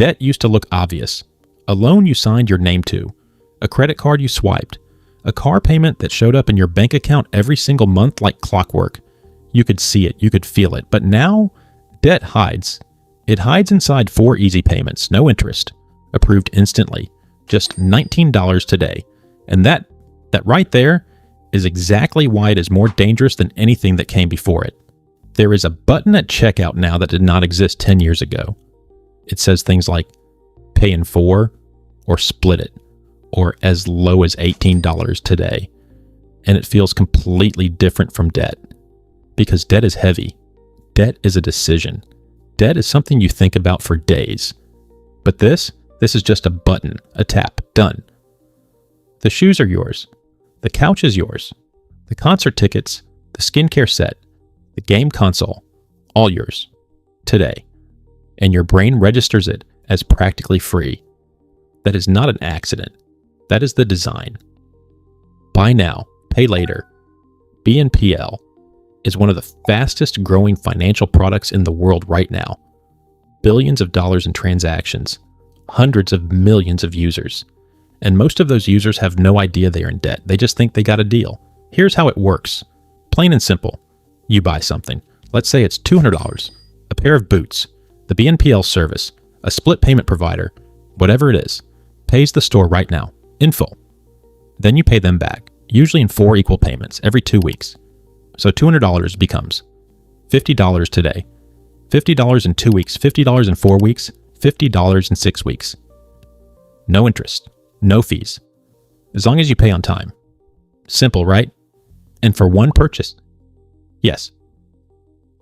Debt used to look obvious. A loan you signed your name to, a credit card you swiped, a car payment that showed up in your bank account every single month like clockwork. You could see it, you could feel it. But now, debt hides. It hides inside 4 easy payments, no interest, approved instantly, just $19 today. And that right there is exactly why it is more dangerous than anything that came before it. There is a button at checkout now that did not exist 10 years ago. It says things like pay in 4 or split it, or as low as $18 today. And it feels completely different from debt, because debt is heavy. Debt is a decision. Debt is something you think about for days. But this is just a button, a tap, done. The shoes are yours. The couch is yours. The concert tickets, the skincare set, the game console, all yours. Today. And your brain registers it as practically free. That is not an accident. That is the design. Buy now, pay later. BNPL is one of the fastest growing financial products in the world right now. Billions of dollars in transactions, hundreds of millions of users. And most of those users have no idea they are in debt. They just think they got a deal. Here's how it works. Plain and simple. You buy something. Let's say it's $200, a pair of boots. The BNPL service, a split payment provider, whatever it is, pays the store right now, in full. Then you pay them back, usually in 4 equal payments every 2 weeks. So $200 becomes $50 today, $50 in 2 weeks, $50 in 4 weeks, $50 in 6 weeks. No interest, no fees, as long as you pay on time. Simple, right? And for one purchase. Yes.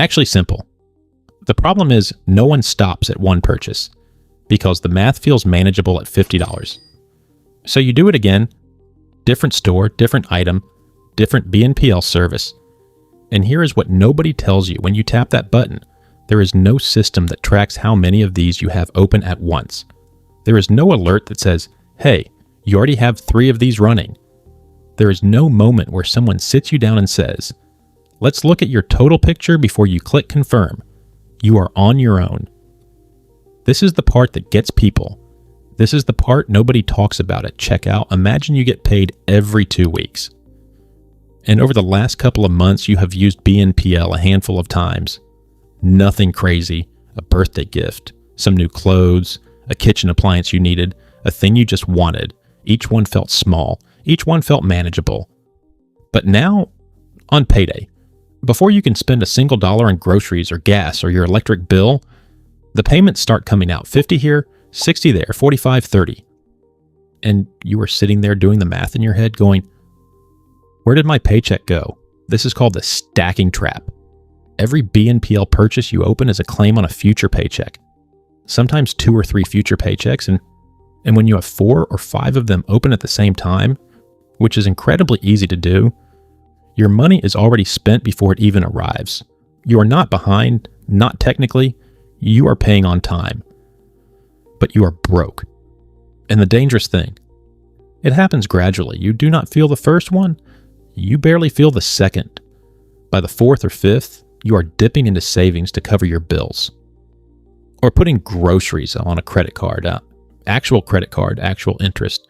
Actually simple. The problem is no one stops at one purchase because the math feels manageable at $50. So you do it again, different store, different item, different BNPL service. And here is what nobody tells you when you tap that button. There is no system that tracks how many of these you have open at once. There is no alert that says, hey, you already have 3 of these running. There is no moment where someone sits you down and says, let's look at your total picture before you click confirm. You are on your own. This is the part that gets people. This is the part nobody talks about at checkout. Imagine you get paid every 2 weeks. And over the last couple of months, you have used BNPL a handful of times. Nothing crazy, a birthday gift, some new clothes, a kitchen appliance you needed, a thing you just wanted. Each one felt small. Each one felt manageable. But now, on payday, before you can spend a single dollar on groceries or gas or your electric bill, the payments start coming out. 50 here, 60 there, 45, 30. And you are sitting there doing the math in your head going, where did my paycheck go? This is called the stacking trap. Every BNPL purchase you open is a claim on a future paycheck. Sometimes 2 or 3 future paychecks. And when you have 4 or 5 of them open at the same time, which is incredibly easy to do, your money is already spent before it even arrives. You are not behind, not technically. You are paying on time. But you are broke. And the dangerous thing, it happens gradually. You do not feel the first one. You barely feel the second. By the 4th or 5th, you are dipping into savings to cover your bills. Or putting groceries on a credit card, actual credit card, actual interest,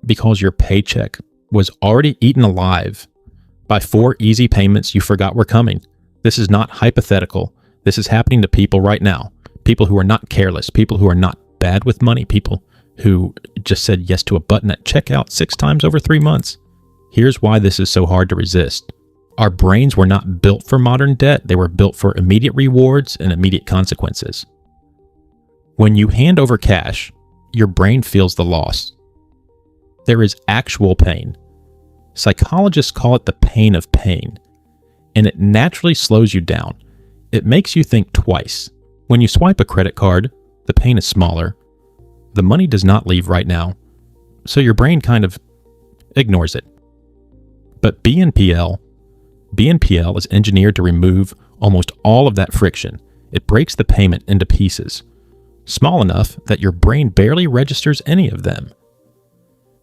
because your paycheck was already eaten alive by 4 easy payments you forgot were coming. This is not hypothetical. This is happening to people right now. People who are not careless, people who are not bad with money, people who just said yes to a button at checkout 6 times over 3 months. Here's why this is so hard to resist. Our brains were not built for modern debt. They were built for immediate rewards and immediate consequences. When you hand over cash, your brain feels the loss. There is actual pain. Psychologists call it the pain of pain, and it naturally slows you down. It makes you think twice. When you swipe a credit card, the pain is smaller. The money does not leave right now, so your brain kind of ignores it. But BNPL is engineered to remove almost all of that friction. It breaks the payment into pieces, small enough that your brain barely registers any of them.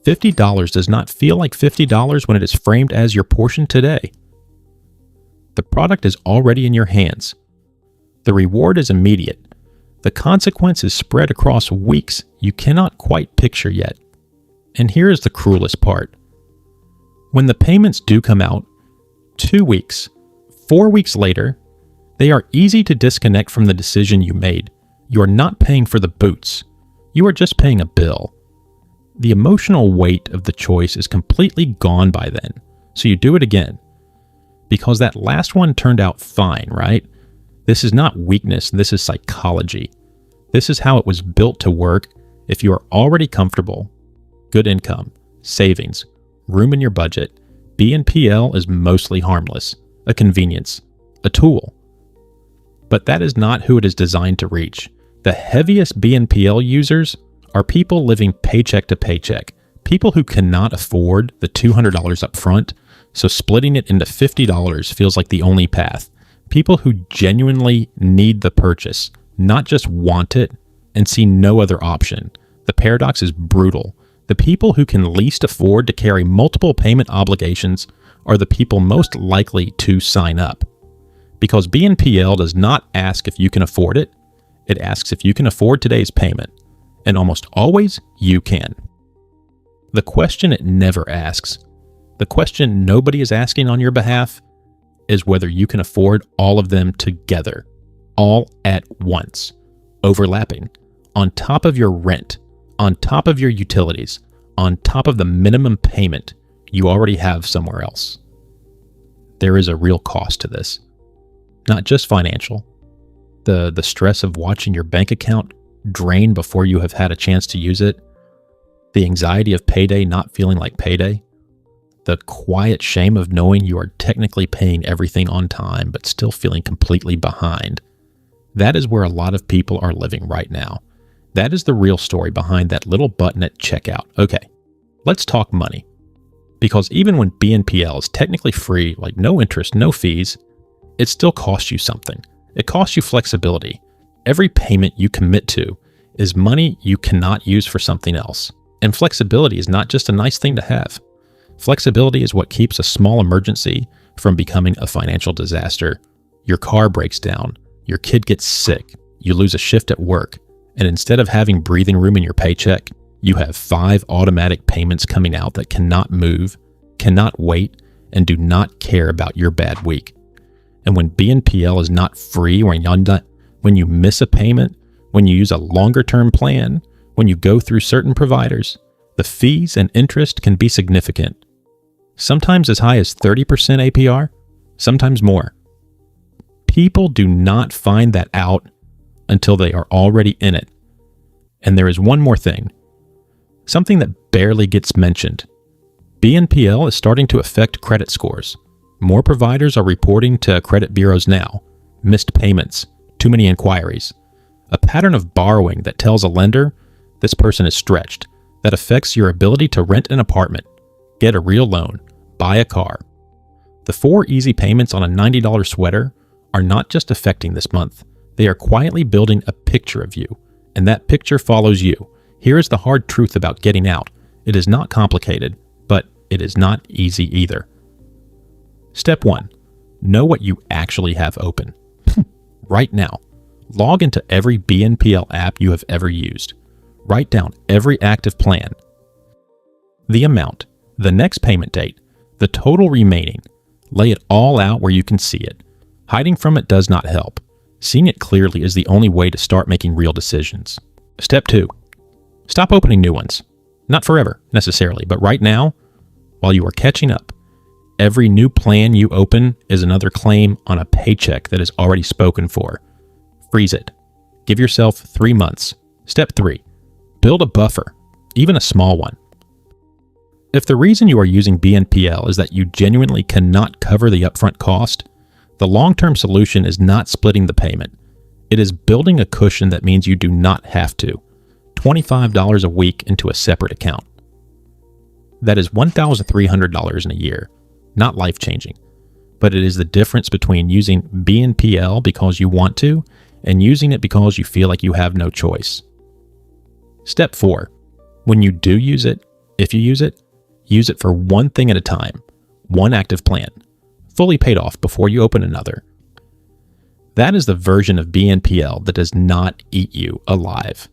$50 does not feel like $50 when it is framed as your portion today. The product is already in your hands. The reward is immediate. The consequence is spread across weeks you cannot quite picture yet. And here is the cruelest part. When the payments do come out, 2 weeks, 4 weeks later, they are easy to disconnect from the decision you made. You are not paying for the boots. You are just paying a bill. The emotional weight of the choice is completely gone by then, so you do it again. Because that last one turned out fine, right? This is not weakness, this is psychology. This is how it was built to work if you are already comfortable. Good income, savings, room in your budget. BNPL is mostly harmless, a convenience, a tool. But that is not who it is designed to reach. The heaviest BNPL users are people living paycheck to paycheck, people who cannot afford the $200 up front, so splitting it into $50 feels like the only path. People who genuinely need the purchase, not just want it, and see no other option. The paradox is brutal. The people who can least afford to carry multiple payment obligations are the people most likely to sign up. Because BNPL does not ask if you can afford it, it asks if you can afford today's payment. And almost always, you can. The question it never asks, the question nobody is asking on your behalf, is whether you can afford all of them together, all at once, overlapping, on top of your rent, on top of your utilities, on top of the minimum payment you already have somewhere else. There is a real cost to this, not just financial. The stress of watching your bank account drain before you have had a chance to use it, the anxiety of payday not feeling like payday, the quiet shame of knowing you are technically paying everything on time but still feeling completely behind. That is where a lot of people are living right now. That is the real story behind that little button at checkout. Okay, let's talk money. Because even when BNPL is technically free, like no interest, no fees, it still costs you something. It costs you flexibility. Every payment you commit to is money you cannot use for something else. And flexibility is not just a nice thing to have. Flexibility is what keeps a small emergency from becoming a financial disaster. Your car breaks down, your kid gets sick, you lose a shift at work, and instead of having breathing room in your paycheck, you have 5 automatic payments coming out that cannot move, cannot wait, and do not care about your bad week. And when BNPL is not free, when you miss a payment, when you use a longer term plan, when you go through certain providers, the fees and interest can be significant. Sometimes as high as 30% APR, sometimes more. People do not find that out until they are already in it. And there is one more thing. Something that barely gets mentioned. BNPL is starting to affect credit scores. More providers are reporting to credit bureaus now. Missed payments, too many inquiries. A pattern of borrowing that tells a lender this person is stretched, that affects your ability to rent an apartment, get a real loan, buy a car. The 4 easy payments on a $90 sweater are not just affecting this month. They are quietly building a picture of you, and that picture follows you. Here is the hard truth about getting out. It is not complicated, but it is not easy either. Step 1. Know what you actually have open. Right now, log into every BNPL app you have ever used. Write down every active plan. The amount, the next payment date, the total remaining. Lay it all out where you can see it. Hiding from it does not help. Seeing it clearly is the only way to start making real decisions. Step 2. Stop opening new ones. Not forever, necessarily, but right now, while you are catching up, every new plan you open is another claim on a paycheck that is already spoken for. Freeze it. Give yourself 3 months. Step 3. Build a buffer, even a small one. If the reason you are using BNPL is that you genuinely cannot cover the upfront cost, the long-term solution is not splitting the payment. It is building a cushion that means you do not have to. $25 a week into a separate account. That is $1,300 in a year. Not life-changing, but it is the difference between using BNPL because you want to and using it because you feel like you have no choice. Step 4. When you do use it, if you use it for one thing at a time, one active plan, fully paid off before you open another. That is the version of BNPL that does not eat you alive.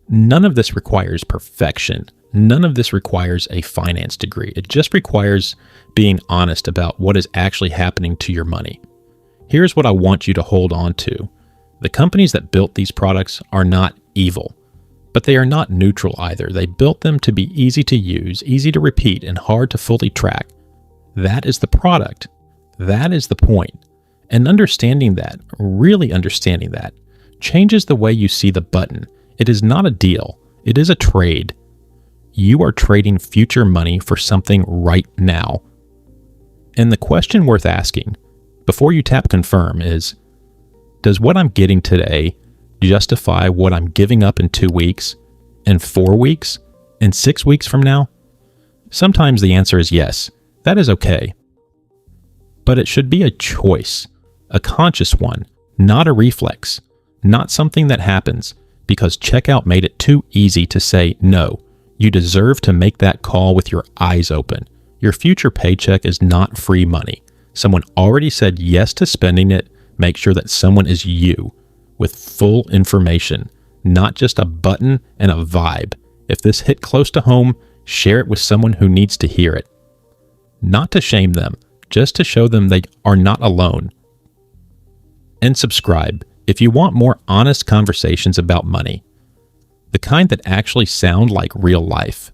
None of this requires perfection. None of this requires a finance degree. It just requires being honest about what is actually happening to your money. Here's what I want you to hold on to. The companies that built these products are not evil, but they are not neutral either. They built them to be easy to use, easy to repeat, and hard to fully track. That is the product. That is the point. And understanding that, really understanding that, changes the way you see the button. It is not a deal. It is a trade. You are trading future money for something right now. And the question worth asking before you tap confirm is, does what I'm getting today justify what I'm giving up in 2 weeks, in 4 weeks, in 6 weeks from now? Sometimes the answer is yes. That is okay. But it should be a choice, a conscious one, not a reflex, not something that happens because checkout made it too easy to say no. You deserve to make that call with your eyes open. Your future paycheck is not free money. Someone already said yes to spending it. Make sure that someone is you with full information, not just a button and a vibe. If this hit close to home, share it with someone who needs to hear it. Not to shame them, just to show them they are not alone. And subscribe if you want more honest conversations about money, the kind that actually sound like real life.